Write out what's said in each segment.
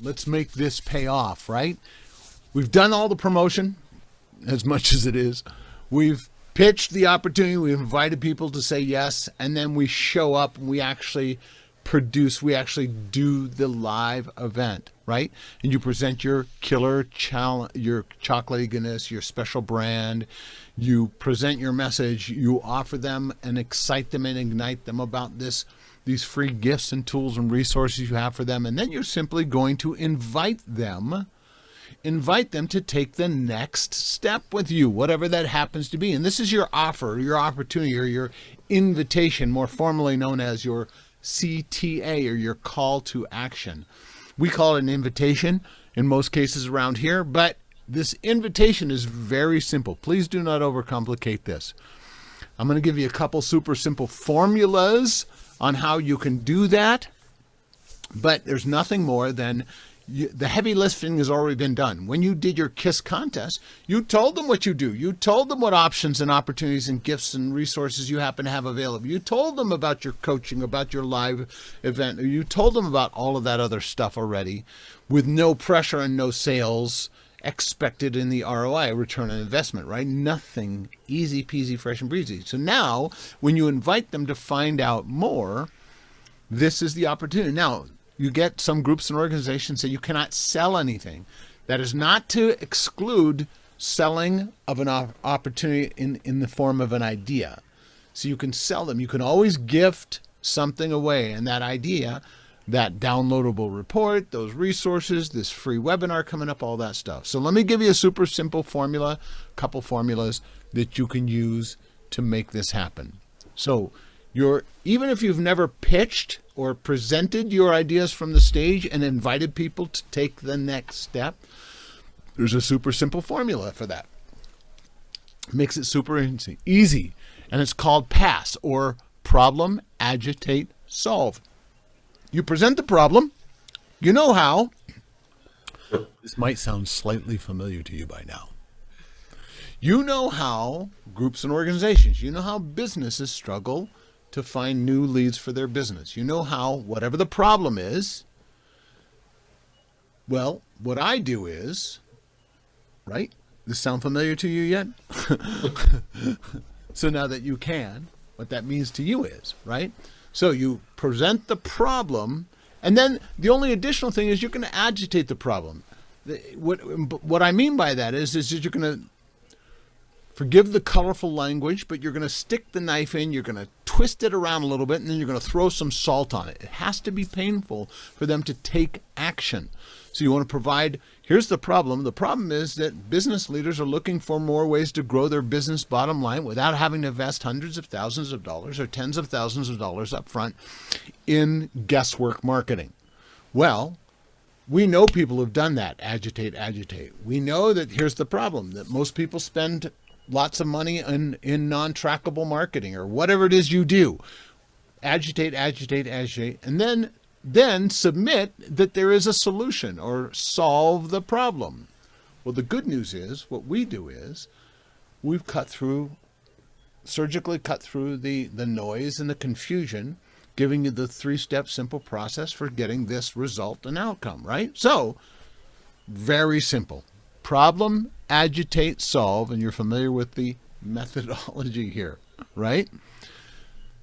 let's make this pay off, right? We've done all the promotion, as much as it is. We've pitched the opportunity. We've invited people to say yes. And then we show up and we actually produce, we actually do the live event, right? And you present your killer challenge, your chocolate goodness, your special brand. You present your message. You offer them and excite them and ignite them about these free gifts and tools and resources you have for them. And then you're simply going to invite them to take the next step with you, whatever that happens to be. And this is your offer, your opportunity, or your invitation, more formally known as your CTA, or your call to action. We call it an invitation in most cases around here, but this invitation is very simple. Please do not overcomplicate this. I'm going to give you a couple super simple formulas on how you can do that, but there's nothing more than the heavy lifting has already been done. When you did your KISS contest, you told them what you do. You told them what options and opportunities and gifts and resources you happen to have available. You told them about your coaching, about your live event. You told them about all of that other stuff already, with no pressure and no sales expected in the ROI, return on investment, right? Nothing, easy peasy, fresh and breezy. So now when you invite them to find out more, this is the opportunity. Now, you get some groups and organizations say you cannot sell anything. That is not to exclude selling of an opportunity in the form of an idea. So you can sell them. You can always gift something away, and that idea, that downloadable report, those resources, this free webinar coming up, all that stuff. So let me give you a super simple formula, a couple formulas that you can use to make this happen. So even if you've never pitched or presented your ideas from the stage and invited people to take the next step, there's a super simple formula for that. Makes it super easy. And it's called PASS, or problem, agitate, solve. You present the problem. You know how. This might sound slightly familiar to you by now. You know how groups and organizations, you know how businesses struggle to find new leads for their business. You know how, whatever the problem is, well, what I do is, right? This sound familiar to you yet? So now that you can, what that means to you is, right? So you present the problem, and then the only additional thing is you're going to agitate the problem. What I mean by that is that you're going to forgive the colorful language, but you're going to stick the knife in, you're going to twist it around a little bit, and then you're going to throw some salt on it. It has to be painful for them to take action. So you want to provide, here's the problem. The problem is that business leaders are looking for more ways to grow their business bottom line without having to invest hundreds of thousands of dollars or tens of thousands of dollars up front in guesswork marketing. Well, we know people who've done that, agitate. We know that here's the problem, that most people spend lots of money in non-trackable marketing, or whatever it is you do. Agitate, and then submit that there is a solution or solve the problem. Well, the good news is, what we do is we've surgically cut through the noise and the confusion, giving you the 3-step simple process for getting this result and outcome, right? So, very simple. Problem, agitate, solve, and you're familiar with the methodology here, right?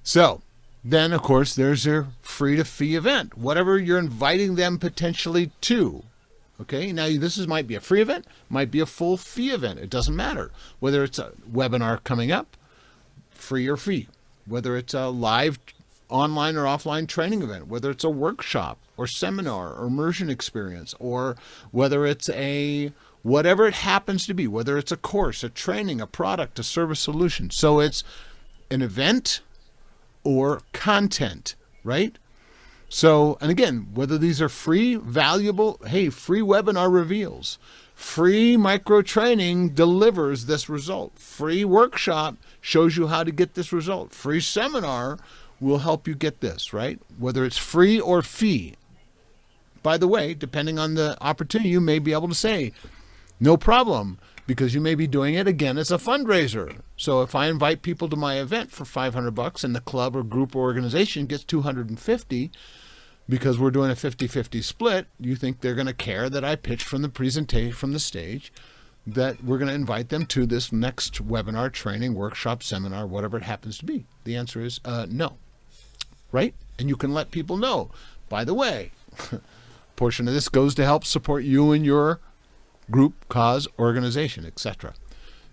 So then, of course, there's your free-to-fee event, whatever you're inviting them potentially to. Okay, now might be a free event, might be a full fee event. It doesn't matter whether it's a webinar coming up, free or fee, whether it's a live online or offline training event, whether it's a workshop or seminar or immersion experience, or whether it's whatever it happens to be, whether it's a course, a training, a product, a service solution. So it's an event or content, right? So, and again, whether these are free, valuable, hey, free webinar reveals, free micro training delivers this result, free workshop shows you how to get this result, free seminar will help you get this, right? Whether it's free or fee. By the way, depending on the opportunity, you may be able to say, no problem, because you may be doing it again as a fundraiser. So if I invite people to my event for $500 and the club or group or organization gets $250, because we're doing a 50-50 split, you think they're going to care that I pitch from the presentation, from the stage, that we're going to invite them to this next webinar, training, workshop, seminar, whatever it happens to be? The answer is no, right? And you can let people know, by the way, portion of this goes to help support you and your group, cause, organization, etc.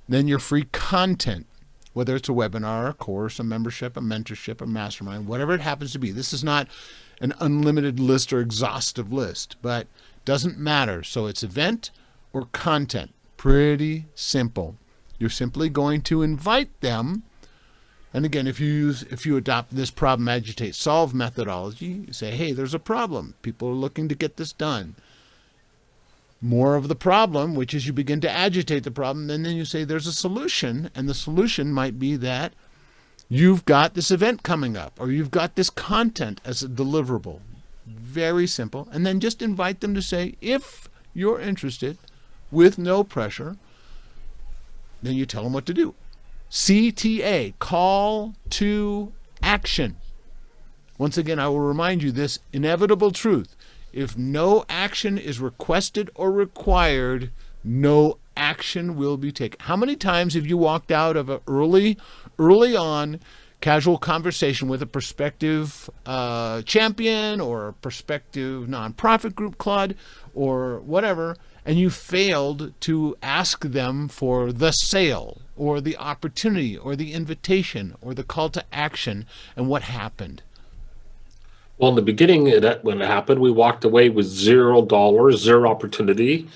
Then your free content, whether it's a webinar, a course, a membership, a mentorship, a mastermind, whatever it happens to be. This is not an unlimited list or exhaustive list, but doesn't matter. So it's event or content. Pretty simple. You're simply going to invite them. And again, if you adopt this problem, agitate, solve methodology, you say, hey, there's a problem. People are looking to get this done. More of the problem, which is you begin to agitate the problem, and then you say there's a solution, and the solution might be that you've got this event coming up, or you've got this content as a deliverable. Very simple. And then just invite them to say, if you're interested, with no pressure, then you tell them what to do. CTA, call to action. Once again, I will remind you this inevitable truth. If no action is requested or required, no action will be taken. How many times have you walked out of an early on casual conversation with a prospective champion or a prospective nonprofit group, Claude, or whatever, and you failed to ask them for the sale or the opportunity or the invitation or the call to action, and what happened? Well, in the beginning, when it happened, we walked away with $0, zero opportunity.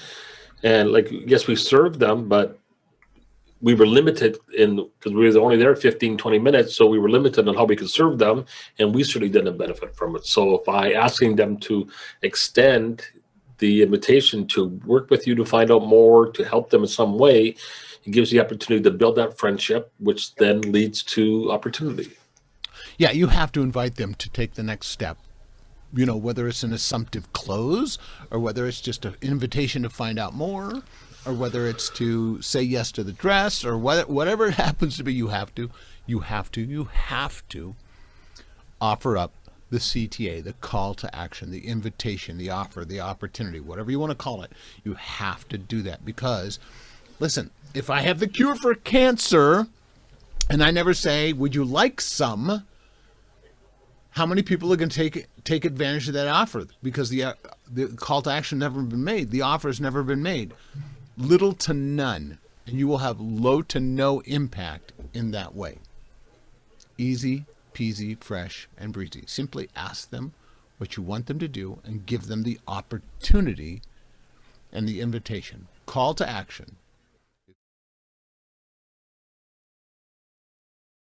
And yes, we served them, but we were limited because we were only there 15, 20 minutes. So we were limited on how we could serve them, and we certainly didn't benefit from it. So by asking them to extend the invitation to work with you to find out more, to help them in some way, it gives the opportunity to build that friendship, which then leads to opportunity. Yeah, you have to invite them to take the next step. Whether it's an assumptive close, or whether it's just an invitation to find out more, or whether it's to say yes to the dress, or whatever it happens to be, you have to offer up the CTA, the call to action, the invitation, the offer, the opportunity, whatever you want to call it. You have to do that because, listen, if I have the cure for cancer and I never say, would you like some? How many people are going to take advantage of that offer? Because the call to action never been made. The offer has never been made. Little to none. And you will have low to no impact in that way. Easy peasy, fresh, and breezy. Simply ask them what you want them to do and give them the opportunity and the invitation. Call to action.